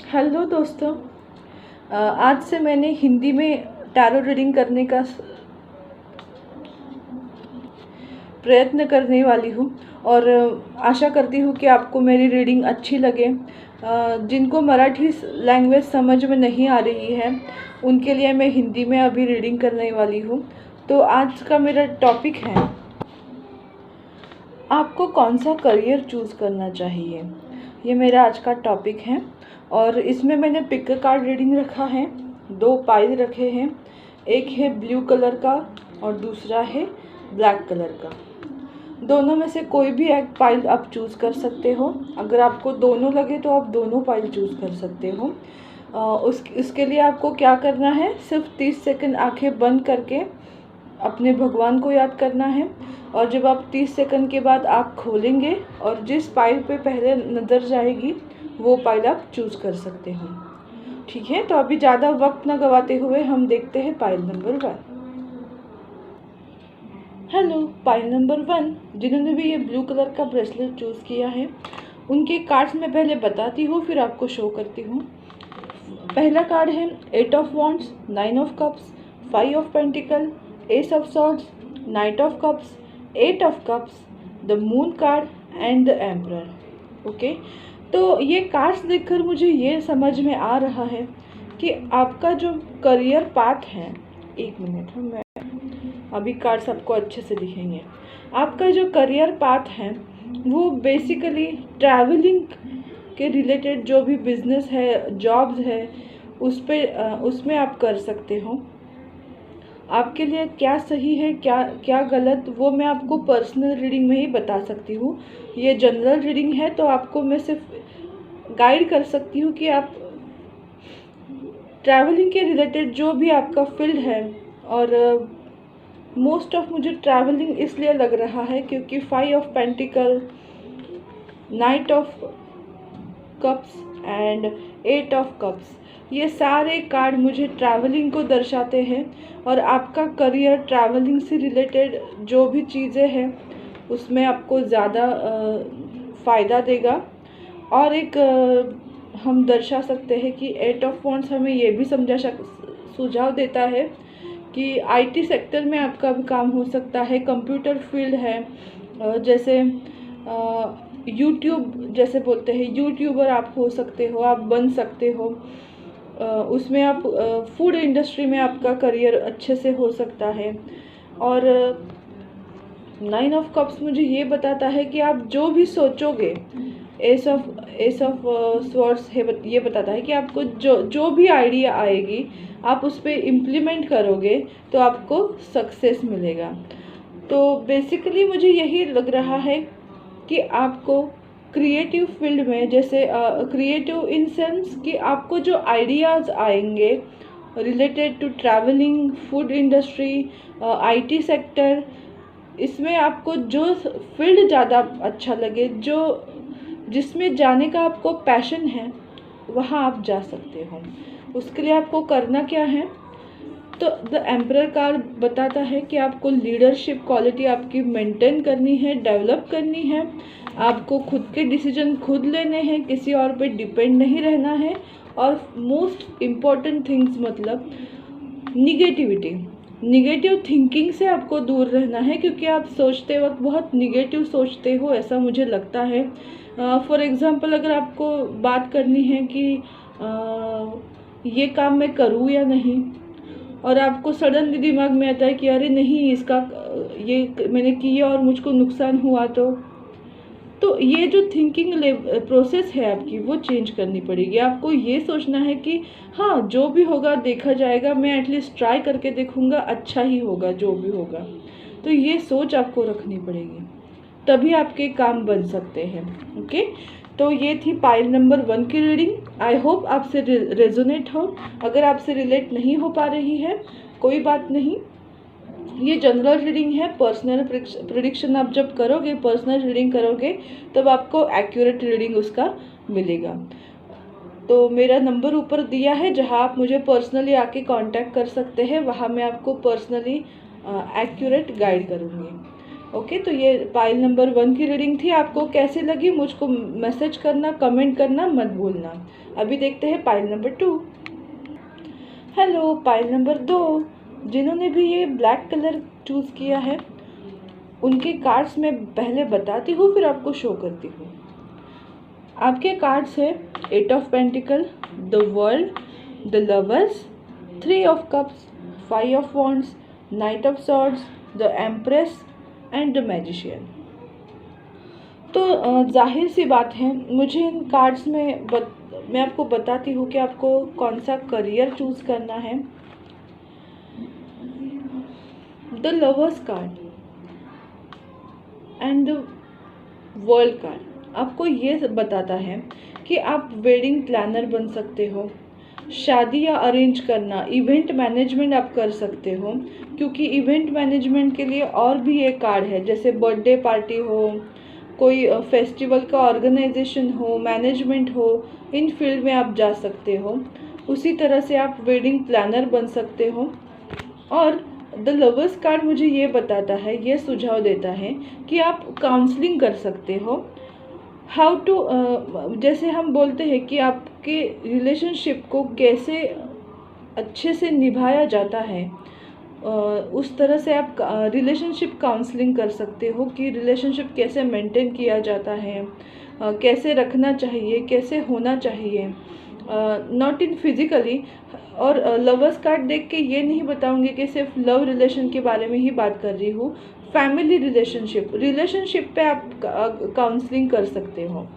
Hello दोस्तों। आज से मैंने हिंदी में टैरो रीडिंग करने का प्रयत्न करने वाली हूँ और आशा करती हूँ कि आपको मेरी रीडिंग अच्छी लगे। जिनको मराठी लैंग्वेज समझ में नहीं आ रही है उनके लिए मैं हिंदी में अभी रीडिंग करने वाली हूँ। तो आज का मेरा टॉपिक है, आपको कौन सा करियर चूज़ करना चाहिए। ये मेरा आज का टॉपिक है और इसमें मैंने पिक कार्ड रीडिंग रखा है, 2 पाइल रखे हैं, एक है ब्लू कलर का और दूसरा है ब्लैक कलर का। दोनों में से कोई भी एक पाइल आप चूज़ कर सकते हो। अगर आपको दोनों लगे तो आप दोनों पाइल चूज़ कर सकते हो। उसके लिए आपको क्या करना है, सिर्फ 30 सेकंड आंखें बंद करके अपने भगवान को याद करना है और जब आप 30 सेकंड के बाद आँख खोलेंगे और जिस पाइल पे पहले नज़र जाएगी वो पाइल आप चूज़ कर सकते हो। ठीक है, तो अभी ज़्यादा वक्त ना गवाते हुए हम देखते हैं pile number 1। Hello, pile number 1 जिन्होंने भी ये ब्लू कलर का ब्रेसलेट चूज़ किया है उनके कार्ड्स मैं पहले बताती हूँ फिर आपको शो करती हूँ। पहला कार्ड है 8 of wands, 9 of cups, 5 of pentacle, S of swords, night of cups, 8 of cups, the moon card and the emperor. Okay, तो ये कार्ड्स देखकर मुझे ये समझ में आ रहा है कि आपका जो करियर पाथ है, एक मिनट मैं अभी कार्ड्स आपको अच्छे से दिखेंगे। आपका जो करियर पाथ है वो बेसिकली ट्रैवलिंग के रिलेटेड जो भी बिजनेस है, जॉब्स है, उसमें आप कर सकते हो। आपके लिए क्या सही है क्या गलत वो मैं आपको पर्सनल रीडिंग में ही बता सकती हूँ। ये जनरल रीडिंग है तो आपको मैं सिर्फ गाइड कर सकती हूँ कि आप ट्रैवलिंग के रिलेटेड जो भी आपका फील्ड है, और मोस्ट ऑफ मुझे ट्रैवलिंग इसलिए लग रहा है क्योंकि 5 of pentacle, night of cups and 8 of cups, ये सारे कार्ड मुझे ट्रैवलिंग को दर्शाते हैं और आपका करियर ट्रैवलिंग से रिलेटेड जो भी चीज़ें हैं उसमें आपको ज़्यादा फ़ायदा देगा। और एक हम दर्शा सकते हैं कि 8 ऑफ वॉन्ड्स हमें ये भी सुझाव देता है कि आईटी सेक्टर में आपका भी काम हो सकता है, कंप्यूटर फील्ड है, जैसे यूट्यूब जैसे बोलते हैं, यूट्यूबर आप हो सकते हो, आप बन सकते हो। उसमें आप फूड इंडस्ट्री में आपका करियर अच्छे से हो सकता है। और 9 ऑफ कप्स मुझे ये बताता है कि आप जो भी सोचोगे, एस ऑफ स्वॉर्ड्स है, ये बताता है कि आपको जो भी आइडिया आएगी आप उस पर इम्प्लीमेंट करोगे तो आपको सक्सेस मिलेगा। तो बेसिकली मुझे यही लग रहा है कि आपको क्रिएटिव फील्ड में, जैसे क्रिएटिव इन सेंस कि आपको जो आइडियाज़ आएंगे related to travelling, food industry, IT sector, इसमें आपको जो फील्ड ज़्यादा अच्छा लगे, जिसमें जाने का आपको पैशन है, वहाँ आप जा सकते हो। उसके लिए आपको करना क्या है, तो द एम्परर कार्ड बताता है कि आपको लीडरशिप क्वालिटी आपकी मेंटेन करनी है, डेवलप करनी है। आपको खुद के डिसीजन खुद लेने हैं, किसी और पे डिपेंड नहीं रहना है। और मोस्ट इम्पॉर्टेंट थिंग्स मतलब निगेटिव थिंकिंग से आपको दूर रहना है, क्योंकि आप सोचते वक्त बहुत निगेटिव सोचते हो, ऐसा मुझे लगता है। फॉर एग्ज़ाम्पल अगर आपको बात करनी है कि ये काम मैं करूँ या नहीं, और आपको सडनली दिमाग में आता है कि अरे नहीं, ये मैंने किया और मुझको नुकसान हुआ, तो ये जो थिंकिंग प्रोसेस है आपकी वो चेंज करनी पड़ेगी। आपको ये सोचना है कि हाँ, जो भी होगा देखा जाएगा, मैं एटलीस्ट ट्राई करके देखूँगा, अच्छा ही होगा जो भी होगा। तो ये सोच आपको रखनी पड़ेगी, तभी आपके काम बन सकते हैं। ओके, तो ये थी पाइल नंबर 1 की रीडिंग। आई होप आपसे रेजोनेट हो। अगर आपसे रिलेट नहीं हो पा रही है कोई बात नहीं, ये जनरल रीडिंग है। पर्सनल प्रेडिक्शन आप जब करोगे, पर्सनल रीडिंग करोगे, तब आपको एक्यूरेट रीडिंग उसका मिलेगा। तो मेरा नंबर ऊपर दिया है जहां आप मुझे पर्सनली आके कांटेक्ट कर सकते हैं, वहां मैं आपको पर्सनली एक्यूरेट गाइड करूँगी। ओके, तो ये पाइल नंबर 1 की रीडिंग थी। आपको कैसी लगी मुझको मैसेज करना, कमेंट करना मत भूलना। अभी देखते हैं pile number 2। Hello pile number 2, जिन्होंने भी ये ब्लैक कलर चूज़ किया है उनके कार्ड्स मैं पहले बताती हूँ, फिर आपको शो करती हूँ। आपके कार्ड्स है 8 of pentacle, the world, the lovers, 3 of cups, 5 of wands, night of swords, the empress and the magician. तो जाहिर सी बात है, मुझे इन कार्ड्स में मैं आपको बताती हूँ कि आपको कौन सा करियर चूज़ करना है। The lovers card and the world card आपको ये बताता है कि आप वेडिंग प्लानर बन सकते हो, शादी या अरेंज करना, इवेंट मैनेजमेंट आप कर सकते हो, क्योंकि इवेंट मैनेजमेंट के लिए और भी एक कार्ड है, जैसे बर्थडे पार्टी हो, कोई फेस्टिवल का ऑर्गेनाइजेशन हो, मैनेजमेंट हो, इन फील्ड में आप जा सकते हो। उसी तरह से आप वेडिंग प्लानर बन सकते हो। और द लवर्स कार्ड मुझे ये बताता है, ये सुझाव देता है कि आप काउंसलिंग कर सकते हो। हाउ टू जैसे हम बोलते हैं कि आपके रिलेशनशिप को कैसे अच्छे से निभाया जाता है, उस तरह से आप रिलेशनशिप काउंसलिंग कर सकते हो कि रिलेशनशिप कैसे मेंटेन किया जाता है, कैसे रखना चाहिए, कैसे होना चाहिए, नॉट इन फिजिकली। और लवर्स कार्ड देख के ये नहीं बताऊंगी कि सिर्फ लव रिलेशन के बारे में ही बात कर रही हूँ, फैमिली रिलेशनशिप पे आप काउंसलिंग कर सकते हो।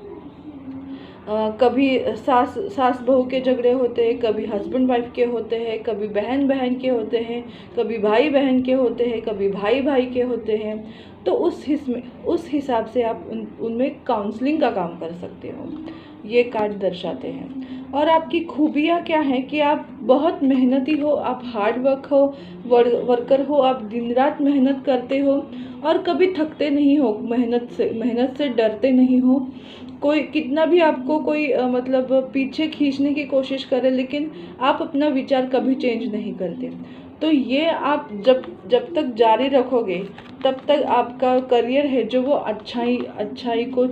कभी सास बहू के झगड़े होते हैं, कभी हस्बैंड वाइफ के होते हैं, कभी बहन बहन के होते हैं, कभी भाई बहन के होते हैं, कभी भाई भाई के होते हैं। तो उस हिसाब से आप उनमें काउंसलिंग का काम कर सकते हो, ये कार्ड दर्शाते हैं। और आपकी खूबियाँ क्या हैं कि आप बहुत मेहनती हो, आप हार्ड वर्कर हो, आप दिन रात मेहनत करते हो और कभी थकते नहीं हो, मेहनत से डरते नहीं हो। कोई कितना भी आपको कोई मतलब पीछे खींचने की कोशिश करे, लेकिन आप अपना विचार कभी चेंज नहीं करते। तो ये आप जब तक जारी रखोगे तब तक आपका करियर है जो वो अच्छाई को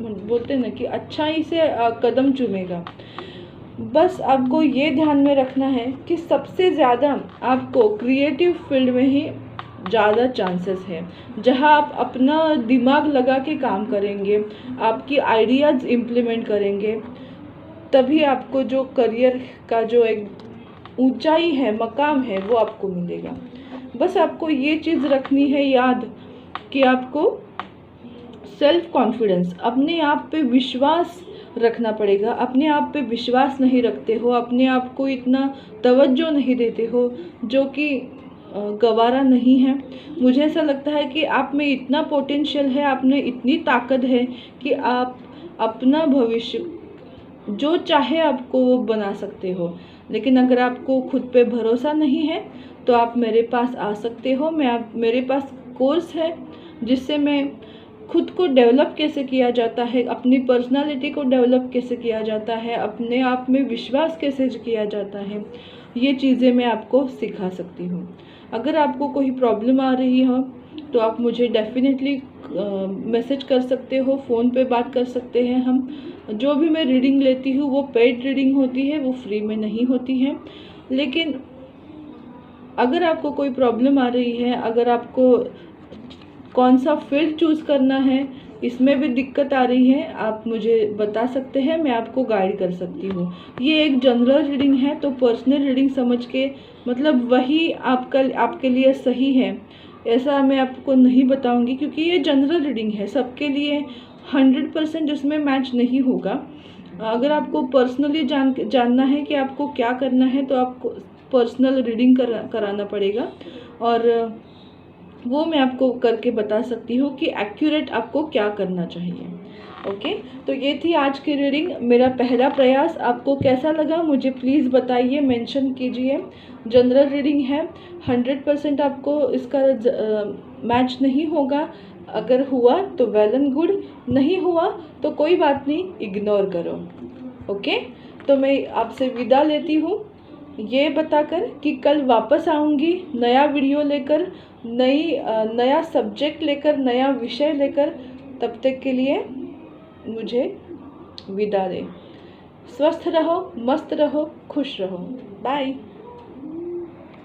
बोलते हैं ना कि अच्छाई से कदम चूमेगा। बस आपको ये ध्यान में रखना है कि सबसे ज़्यादा आपको क्रिएटिव फील्ड में ही ज़्यादा चांसेस है, जहां आप अपना दिमाग लगा के काम करेंगे, आपकी आइडियाज़ इम्प्लीमेंट करेंगे, तभी आपको जो करियर का जो एक ऊंचाई है, मकाम है, वो आपको मिलेगा। बस आपको ये चीज़ रखनी है याद कि आपको सेल्फ कॉन्फिडेंस, अपने आप पे विश्वास रखना पड़ेगा। अपने आप पे विश्वास नहीं रखते हो, अपने आप को इतना तवज्जो नहीं देते हो, जो कि गवारा नहीं है। मुझे ऐसा लगता है कि आप में इतना पोटेंशियल है, आप में इतनी ताकत है कि आप अपना भविष्य जो चाहे आपको वो बना सकते हो। लेकिन अगर आपको खुद पे भरोसा नहीं है तो आप मेरे पास आ सकते हो। मेरे पास कोर्स है जिससे मैं खुद को डेवलप कैसे किया जाता है, अपनी पर्सनालिटी को डेवलप कैसे किया जाता है, अपने आप में विश्वास कैसे किया जाता है, ये चीज़ें मैं आपको सिखा सकती हूँ। अगर आपको कोई प्रॉब्लम आ रही हो तो आप मुझे डेफिनेटली मैसेज कर सकते हो, फ़ोन पे बात कर सकते हैं हम। जो भी मैं रीडिंग लेती हूँ वो पेड रीडिंग होती है, वो फ्री में नहीं होती है। लेकिन अगर आपको कोई प्रॉब्लम आ रही है, अगर आपको कौन सा फील्ड चूज़ करना है, इसमें भी दिक्कत आ रही है, आप मुझे बता सकते हैं, मैं आपको गाइड कर सकती हूँ। ये एक जनरल रीडिंग है, तो पर्सनल रीडिंग समझ के मतलब वही आपके लिए सही है, ऐसा मैं आपको नहीं बताऊंगी, क्योंकि ये जनरल रीडिंग है, सबके लिए 100% उसमें मैच नहीं होगा। अगर आपको पर्सनली जानना है कि आपको क्या करना है तो आपको पर्सनल रीडिंग कराना पड़ेगा, और वो मैं आपको करके बता सकती हूँ कि एक्यूरेट आपको क्या करना चाहिए। ओके, तो ये थी आज की रीडिंग, मेरा पहला प्रयास। आपको कैसा लगा मुझे प्लीज़ बताइए, मेंशन कीजिए। जनरल रीडिंग है, 100% आपको इसका मैच नहीं होगा। अगर हुआ तो वेल एंड गुड, नहीं हुआ तो कोई बात नहीं, इग्नोर करो। ओके, तो मैं आपसे विदा लेती हूँ ये बताकर कि कल वापस आऊँगी नया वीडियो लेकर, नया सब्जेक्ट लेकर, नया विषय लेकर। तब तक के लिए मुझे विदा दें। स्वस्थ रहो, मस्त रहो, खुश रहो। बाय।